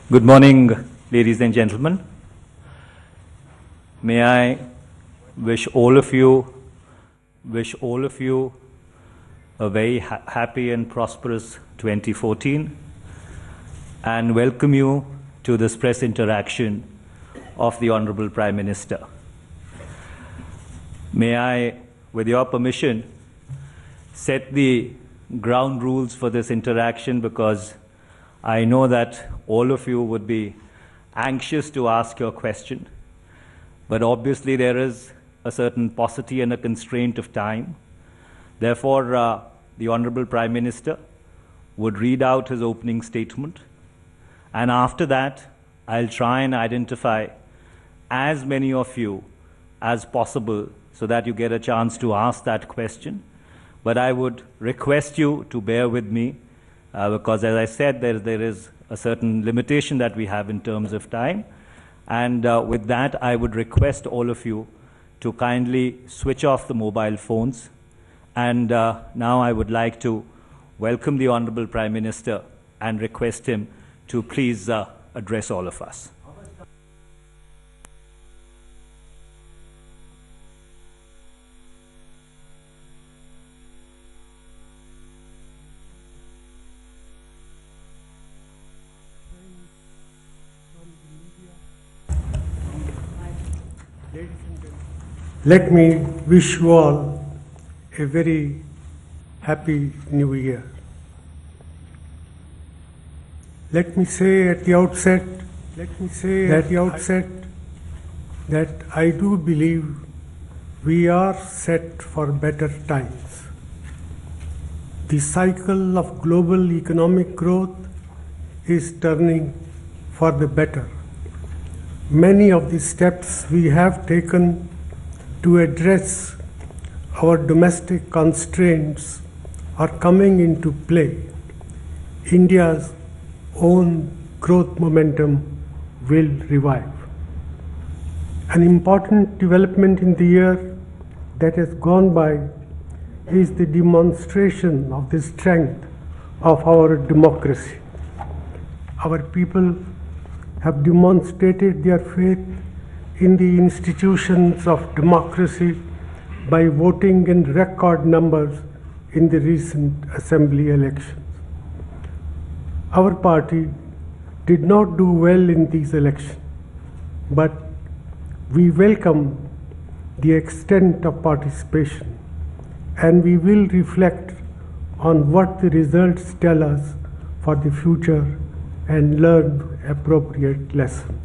Good morning, ladies and gentlemen. May I wish all of you a very happy and prosperous 2014 and welcome you to this press interaction of the Honorable Prime Minister. May I, with your permission, set the ground rules for this interaction, because I know that all of you would be anxious to ask your question, but obviously there is a certain paucity and a constraint of time. Therefore, the Honorable Prime Minister would read out his opening statement, and after that, I'll try and identify as many of you as possible so that you get a chance to ask that question. But I would request you to bear with me because, as I said, there is a certain limitation that we have in terms of time. And with that, I would request all of you to kindly switch off the mobile phones. And now I would like to welcome the Honorable Prime Minister and request him to please address all of us. Let me wish you all a very happy new year. Let me say at the outset that I do believe we are set for better times. The cycle of global economic growth is turning for the better. Many of the steps we have taken to address our domestic constraints are coming into play. India's own growth momentum will revive. An important development in the year that has gone by is the demonstration of the strength of our democracy. Our people have demonstrated their faith in the institutions of democracy by voting in record numbers in the recent assembly elections. Our party did not do well in these elections, but we welcome the extent of participation, and we will reflect on what the results tell us for the future and learn appropriate lessons.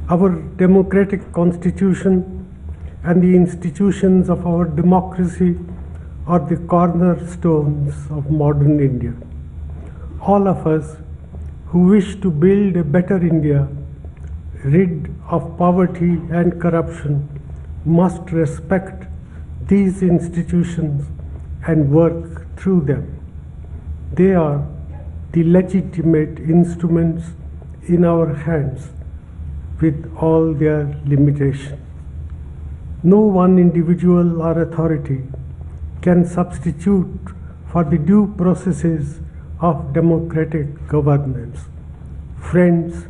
Our democratic constitution and the institutions of our democracy are the cornerstones of modern India. All of us who wish to build a better India, rid of poverty and corruption, must respect these institutions and work through them. They are the legitimate instruments in our hands, with all their limitations. No one individual or authority can substitute for the due processes of democratic governance. Friends,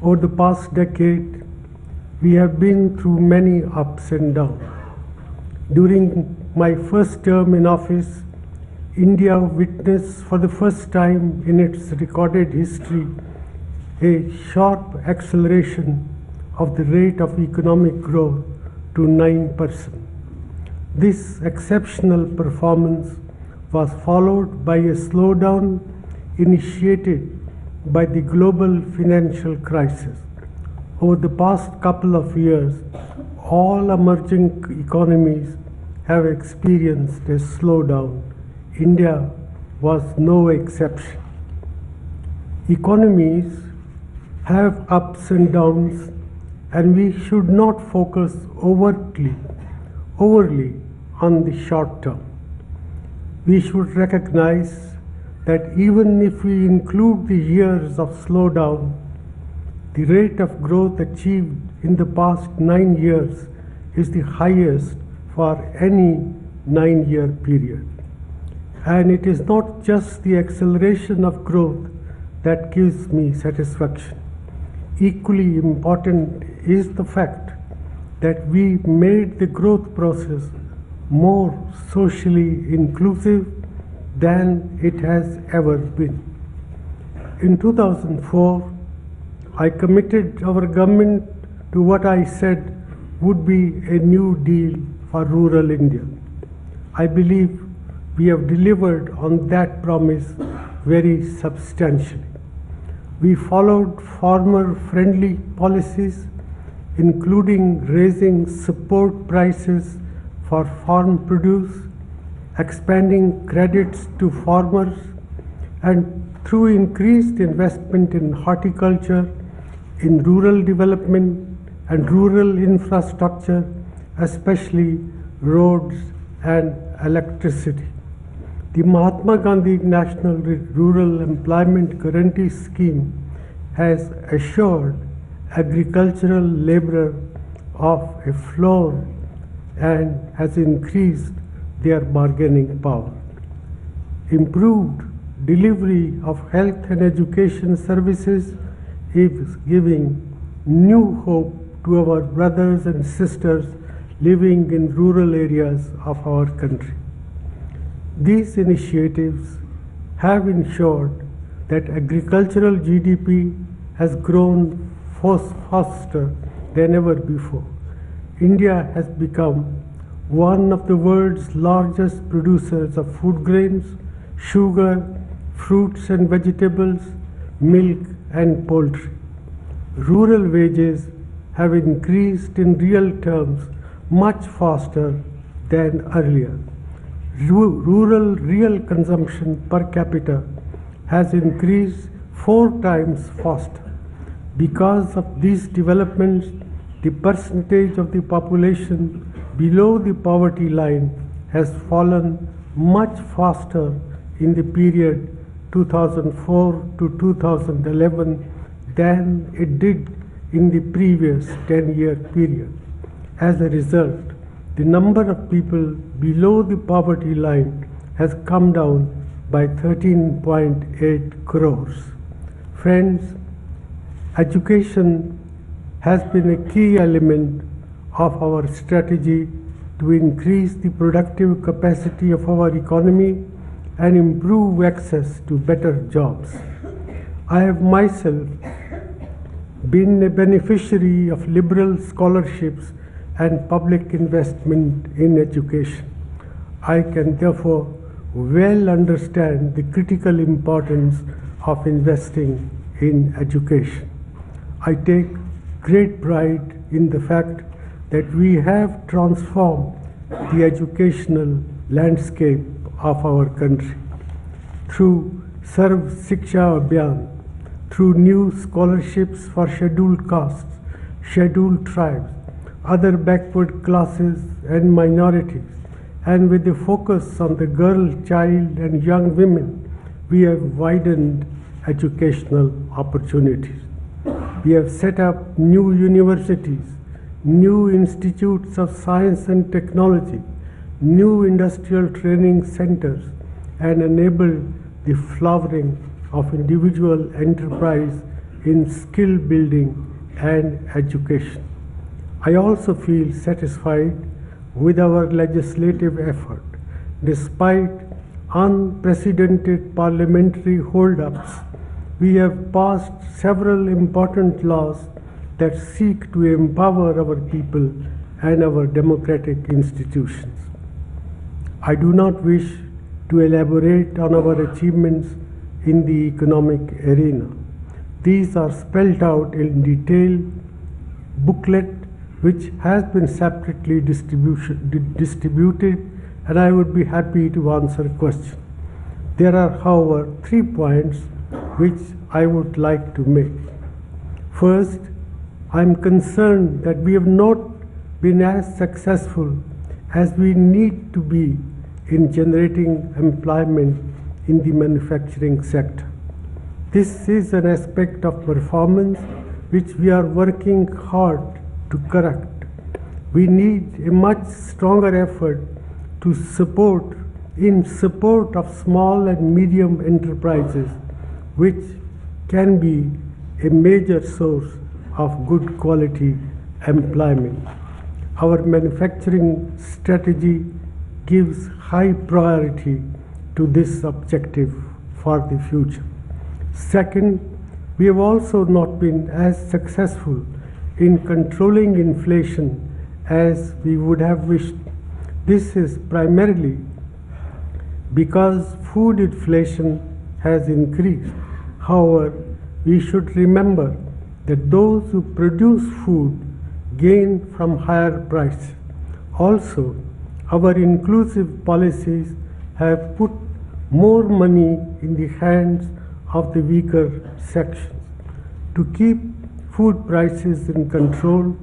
over the past decade, we have been through many ups and downs. During my first term in office, India witnessed for the first time in its recorded history a sharp acceleration of the rate of economic growth to 9%. This exceptional performance was followed by a slowdown initiated by the global financial crisis. Over the past couple of years, all emerging economies have experienced a slowdown. India was no exception. Economies have ups and downs, and we should not focus overly on the short term. We should recognize that even if we include the years of slowdown, the rate of growth achieved in the past 9 years is the highest for any 9-year period. And it is not just the acceleration of growth that gives me satisfaction. Equally important is the fact that we made the growth process more socially inclusive than it has ever been. In 2004, I committed our government to what I said would be a new deal for rural India. I believe we have delivered on that promise very substantially. We followed farmer-friendly policies, including raising support prices for farm produce, expanding credits to farmers, and through increased investment in horticulture, in rural development and rural infrastructure, especially roads and electricity. The Mahatma Gandhi National Rural Employment Guarantee Scheme has assured agricultural laborer of a floor and has increased their bargaining power. Improved delivery of health and education services is giving new hope to our brothers and sisters living in rural areas of our country. These initiatives have ensured that agricultural GDP has grown faster than ever before. India has become one of the world's largest producers of food grains, sugar, fruits and vegetables, milk and poultry. Rural wages have increased in real terms much faster than earlier. Rural real consumption per capita has increased 4 times faster. Because of these developments, the percentage of the population below the poverty line has fallen much faster in the period 2004 to 2011 than it did in the previous 10-year period. As a result, the number of people below the poverty line has come down by 13.8 crores. Friends, education has been a key element of our strategy to increase the productive capacity of our economy and improve access to better jobs. I have myself been a beneficiary of liberal scholarships and public investment in education. I can therefore well understand the critical importance of investing in education. I take great pride in the fact that we have transformed the educational landscape of our country through Sarv Shiksha Abhiyan, through new scholarships for scheduled castes, scheduled tribes, other backward classes and minorities, and with a focus on the girl, child and young women, we have widened educational opportunities. We have set up new universities, new institutes of science and technology, new industrial training centers, and enabled the flowering of individual enterprise in skill building and education. I also feel satisfied with our legislative effort. Despite unprecedented parliamentary hold-ups, we have passed several important laws that seek to empower our people and our democratic institutions. I do not wish to elaborate on our achievements in the economic arena. These are spelled out in detailed booklet which has been separately distributed, and I would be happy to answer questions. There are, however, 3 points which I would like to make. First, I am concerned that we have not been as successful as we need to be in generating employment in the manufacturing sector. This is an aspect of performance which we are working hard to correct. We need a much stronger effort to support of small and medium enterprises which can be a major source of good quality employment. Our manufacturing strategy gives high priority to this objective for the future. Second, we have also not been as successful in controlling inflation as we would have wished. This is primarily because food inflation has increased. However, we should remember that those who produce food gain from higher prices. Also, our inclusive policies have put more money in the hands of the weaker sections. To keep food prices in control,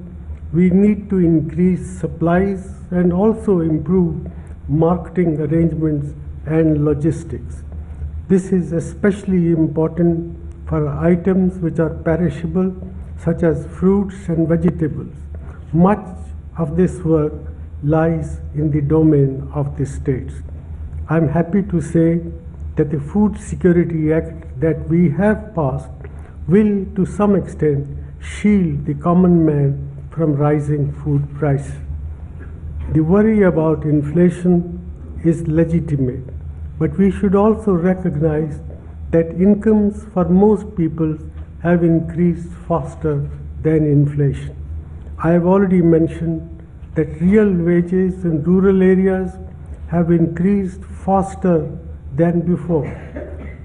we need to increase supplies and also improve marketing arrangements and logistics. This is especially important for items which are perishable, such as fruits and vegetables. Much of this work lies in the domain of the states. I am happy to say that the Food Security Act that we have passed will, to some extent, shield the common man from rising food prices. The worry about inflation is legitimate, but we should also recognize that incomes for most people have increased faster than inflation. I have already mentioned that real wages in rural areas have increased faster than before.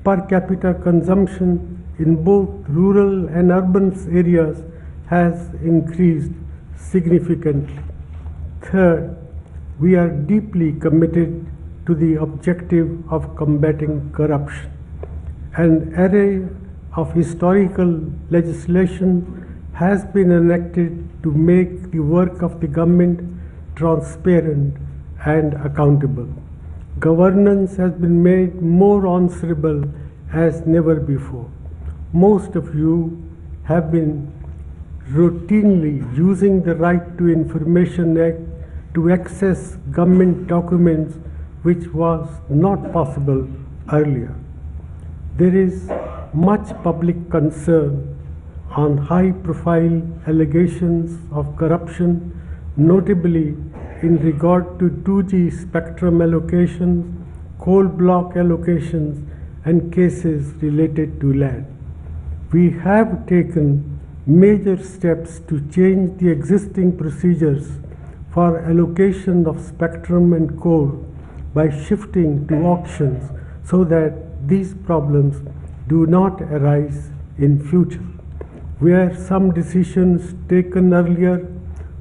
Per capita consumption in both rural and urban areas has increased significantly. Third, we are deeply committed to the objective of combating corruption. An array of historical legislation has been enacted to make the work of the government transparent and accountable. Governance has been made more answerable as never before. Most of you have been routinely using the Right to Information Act to access government documents, which was not possible earlier. There is much public concern on high-profile allegations of corruption, notably in regard to 2G spectrum allocations, coal block allocations, and cases related to land. We have taken major steps to change the existing procedures for allocation of spectrum and coal by shifting to auctions so that these problems do not arise in future. Where some decisions taken earlier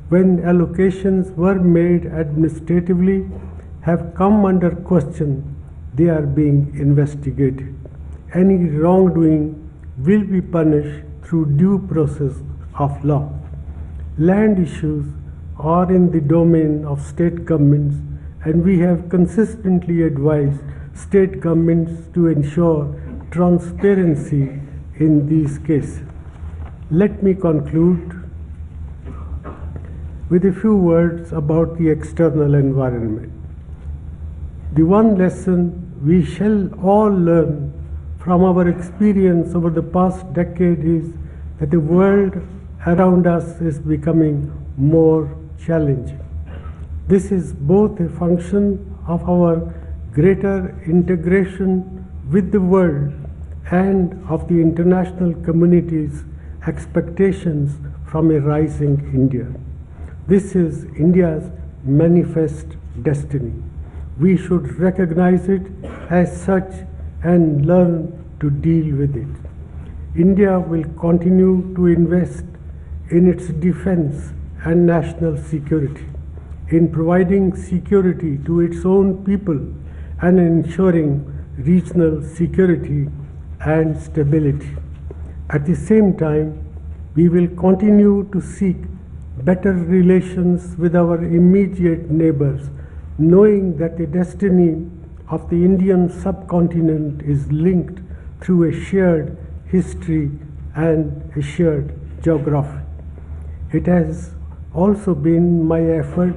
when allocations were made administratively have come under question, they are being investigated. Any wrongdoing will be punished through due process of law. Land issues are in the domain of state governments, and we have consistently advised state governments to ensure transparency in these cases. Let me conclude with a few words about the external environment. The one lesson we shall all learn from our experience over the past decade is that the world around us is becoming more challenging. This is both a function of our greater integration with the world and of the international community's expectations from a rising India. This is India's manifest destiny. We should recognize it as such and learn to deal with it. India will continue to invest in its defense and national security, in providing security to its own people and ensuring regional security and stability. At the same time, we will continue to seek better relations with our immediate neighbors, knowing that the destiny of the Indian subcontinent is linked through a shared history and a shared geography. It has also been my effort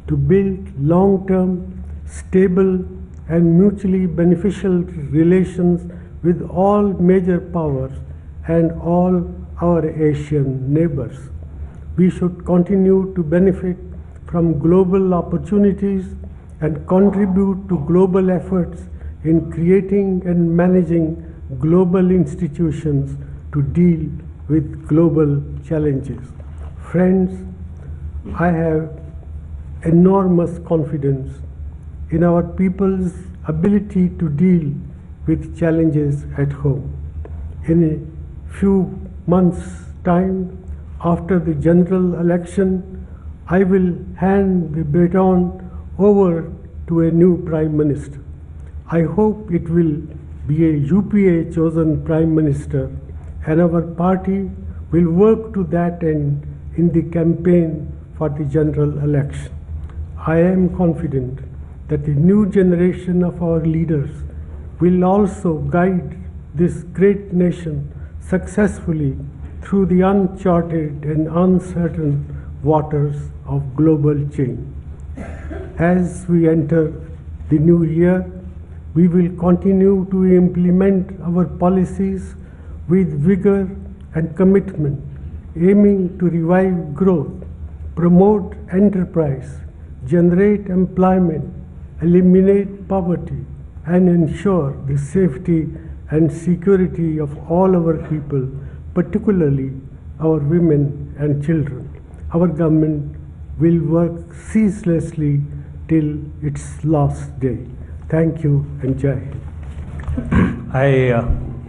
to build long-term, stable, and mutually beneficial relations with all major powers and all our Asian neighbors. We should continue to benefit from global opportunities and contribute to global efforts in creating and managing global institutions to deal with global challenges. Friends, I have enormous confidence in our people's ability to deal with challenges at home. In a few months' time, after the general election, I will hand the baton over to a new Prime Minister. I hope it will be a UPA chosen Prime Minister, and our party will work to that end in the campaign for the general election. I am confident that the new generation of our leaders will also guide this great nation successfully through the uncharted and uncertain waters of global change. As we enter the new year, we will continue to implement our policies with vigor and commitment, aiming to revive growth, promote enterprise, generate employment, eliminate poverty, and ensure the safety and security of all our people, particularly our women and children. Our government will work ceaselessly till its last day. Thank you and Jai Hind. I